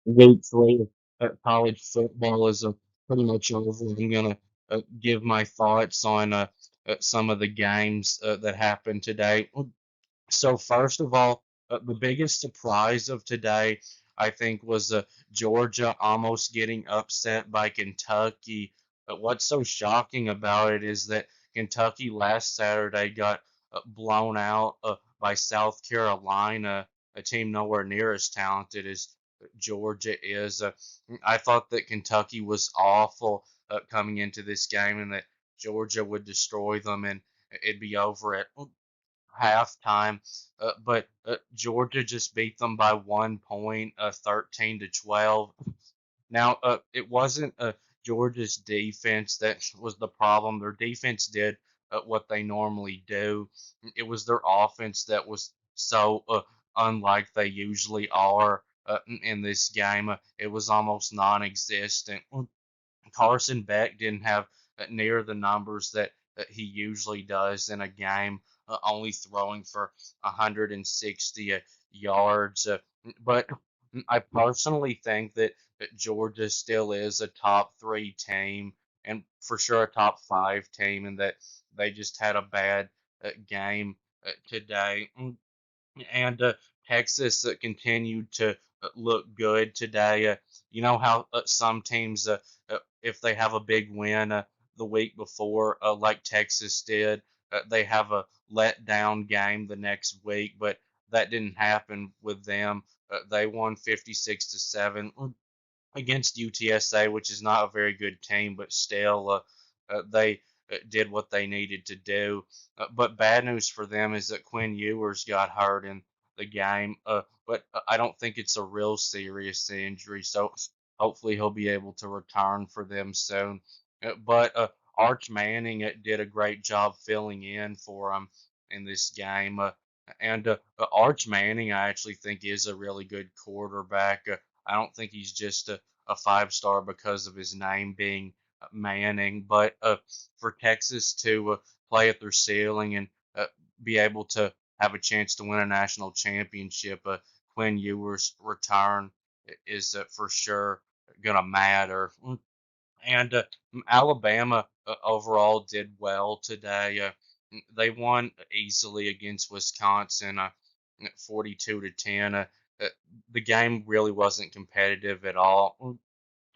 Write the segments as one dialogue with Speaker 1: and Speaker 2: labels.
Speaker 1: week three of college football is pretty much over. I'm gonna give my thoughts on some of the games that happened today. So first of all, the biggest surprise of today, I think, was Georgia almost getting upset by Kentucky. But what's so shocking about it is that Kentucky last Saturday got blown out by South Carolina, a team nowhere near as talented as Georgia is. I thought that Kentucky was awful coming into this game, and that Georgia would destroy them, and it'd be over at halftime. But Georgia just beat them by 1 point, 13-12. Now, it wasn't Georgia's defense that was the problem. Their defense did what they normally do. It was their offense that was so unlike they usually are in this game. It was almost non-existent. Carson Beck didn't have near the numbers that he usually does in a game, only throwing for 160 yards. But I personally think that Georgia still is a top three team and for sure a top five team, and that they just had a bad game today. And Texas continued to look good today. You know how some teams, if they have a big win the week before, like Texas did, they have a letdown game the next week, but that didn't happen with them. They won 56-7 against UTSA, which is not a very good team, but still, they did what they needed to do. But bad news for them is that Quinn Ewers got hurt in the game, but I don't think it's a real serious injury, so hopefully he'll be able to return for them soon. But Arch Manning did a great job filling in for him in this game. And Arch Manning, I actually think, is a really good quarterback. I don't think he's just a five-star because of his name being Manning, but for Texas to play at their ceiling and be able to have a chance to win a national championship, Quinn Ewers' return is for sure going to matter. And Alabama overall did well today. They won easily against Wisconsin, 42-10. Uh, the game really wasn't competitive at all,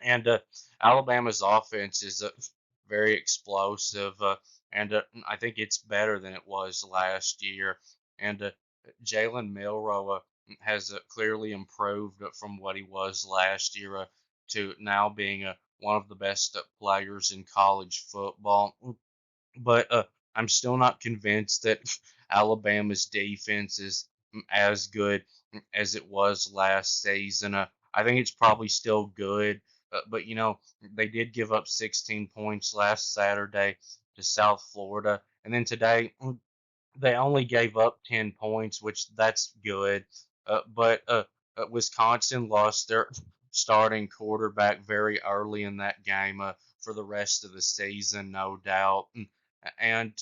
Speaker 1: and Alabama's offense is very explosive, and I think it's better than it was last year. And Jalen Milrow has clearly improved from what he was last year to now being one of the best players in college football. But I'm still not convinced that Alabama's defense is as good as it was last season. I think it's probably still good, but they did give up 16 points last Saturday to South Florida, and then today they only gave up 10 points, which that's good. But Wisconsin lost their starting quarterback very early in that game for the rest of the season, no doubt. And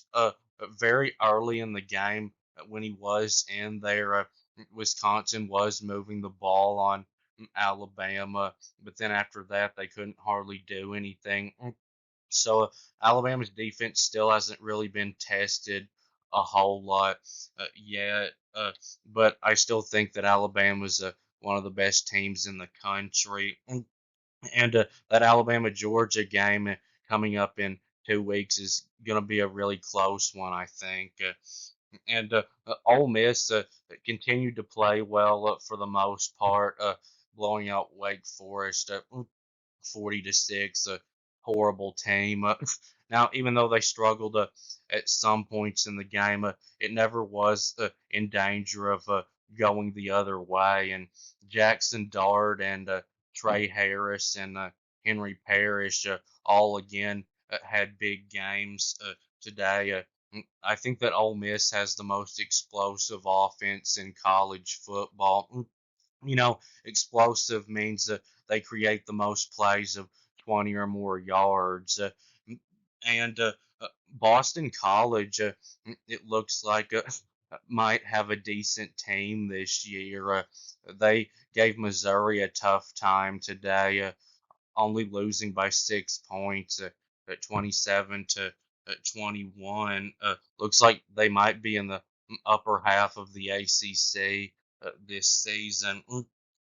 Speaker 1: very early in the game, when he was in there, Wisconsin was moving the ball on Alabama, but then after that, they couldn't hardly do anything. So Alabama's defense still hasn't really been tested a whole lot yet, but I still think that Alabama's one of the best teams in the country. And that Alabama Georgia game coming up in 2 weeks is going to be a really close one, I think. And Ole Miss continued to play well for the most part, blowing out Wake Forest 40-6, a horrible team. Now, even though they struggled at some points in the game, it never was in danger of going the other way. And Jackson Dart and Trey Harris and Henry Parrish all again had big games today. I think that Ole Miss has the most explosive offense in college football. Explosive means that they create the most plays of 20 or more yards. And Boston College, it looks like might have a decent team this year. They gave Missouri a tough time today, only losing by 6 points at 27 to 21. Looks like they might be in the upper half of the ACC this season.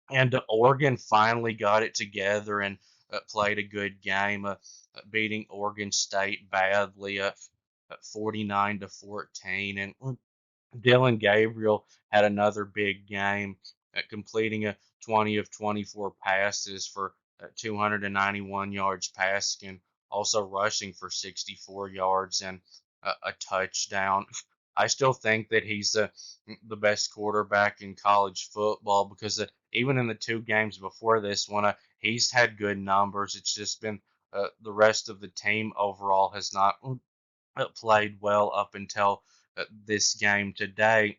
Speaker 1: And Oregon finally got it together and played a good game, beating Oregon State badly, 49-14. And Dylan Gabriel had another big game, completing a 20 of 24 passes for 291 yards passing, and also rushing for 64 yards and a touchdown. I still think that he's the best quarterback in college football because even in the two games before this one, he's had good numbers. It's just been the rest of the team overall has not played well up until this game today.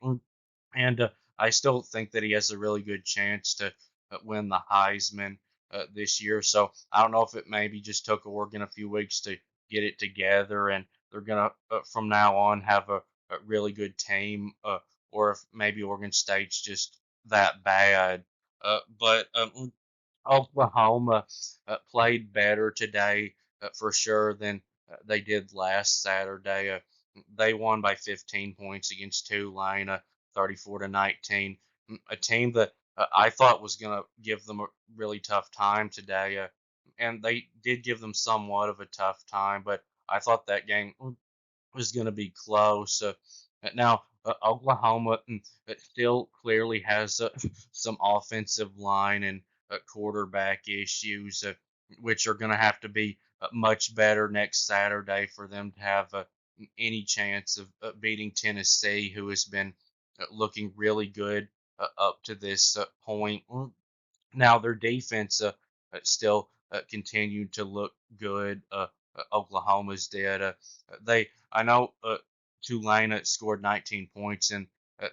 Speaker 1: And I still think that he has a really good chance to win the Heisman this year. So I don't know if it maybe just took Oregon a few weeks to get it together, and they're gonna from now on have a really good team, or if maybe Oregon State's just that bad. But Oklahoma played better today for sure than they did last Saturday. They won by 15 points against Tulane, 34-19. A team that I thought was going to give them a really tough time today, and they did give them somewhat of a tough time. But I thought that game was going to be close. Now, Oklahoma still clearly has some offensive line and quarterback issues, which are going to have to be much better next Saturday for them to have any chance of beating Tennessee, who has been looking really good up to this point. Now their defense still continued to look good. Oklahoma's did. I know Tulane scored 19 points in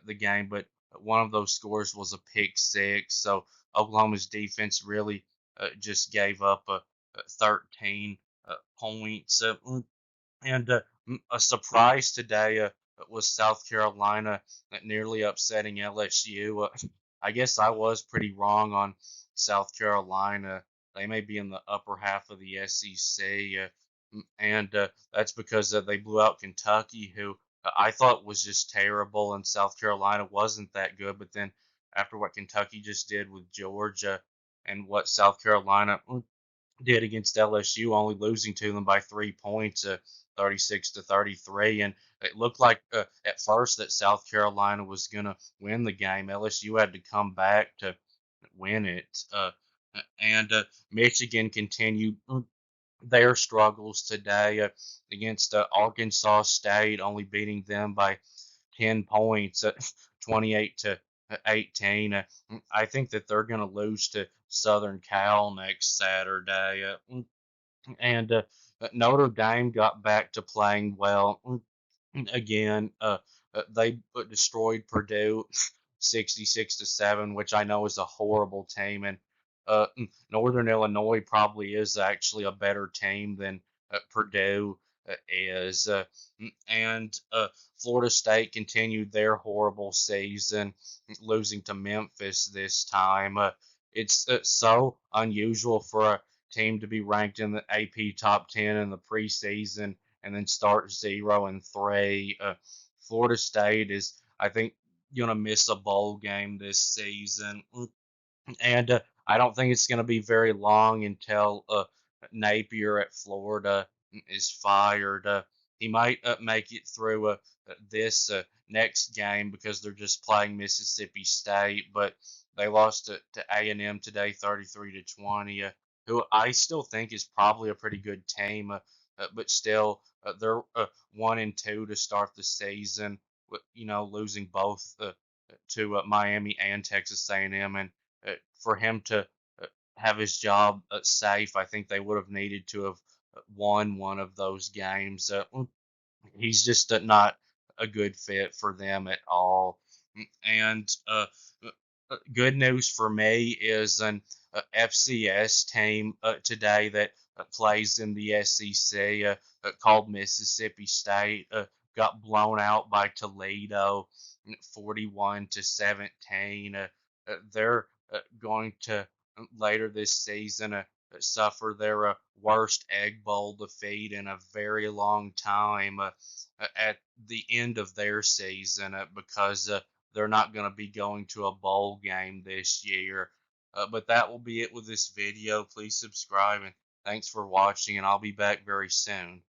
Speaker 1: the game, but one of those scores was a pick six. So Oklahoma's defense really just gave up 13 points. And a surprise today was South Carolina nearly upsetting LSU. I guess I was pretty wrong on South Carolina. They may be in the upper half of the SEC, and that's because they blew out Kentucky, who I thought was just terrible, and South Carolina wasn't that good. But then after what Kentucky just did with Georgia and what South Carolina did against LSU, only losing to them by 3 points, 36-33, and it looked like at first that South Carolina was gonna win the game. LSU had to come back to win it, and Michigan continued their struggles today against Arkansas State, only beating them by 10 points, 28-18. I think that they're going to lose to Southern Cal next Saturday. And Notre Dame got back to playing well again. They destroyed Purdue 66-7, which I know is a horrible team, and Northern Illinois probably is actually a better team than Purdue is. And Florida State continued their horrible season, losing to Memphis this time. It's so unusual for a team to be ranked in the AP top 10 in the preseason and then start 0-3. Florida State is, I think, gonna miss a bowl game this season, and I don't think it's gonna be very long until Napier at Florida is fired. He might make it through this next game because they're just playing Mississippi State, but they lost to A&M today, 33-20. Who I still think is probably a pretty good team, but still they're 1-2 to start the season. Losing both to Miami and Texas A&M, and for him to have his job safe, I think they would have needed to have won one of those games. He's just not a good fit for them at all. And good news for me is an FCS team today that plays in the SEC called Mississippi State. got blown out by Toledo, 41-17. They're going to later this season suffer their worst Egg Bowl defeat in a very long time at the end of their season because they're not going to be going to a bowl game this year. But that will be it with this video. Please subscribe and thanks for watching, and I'll be back very soon.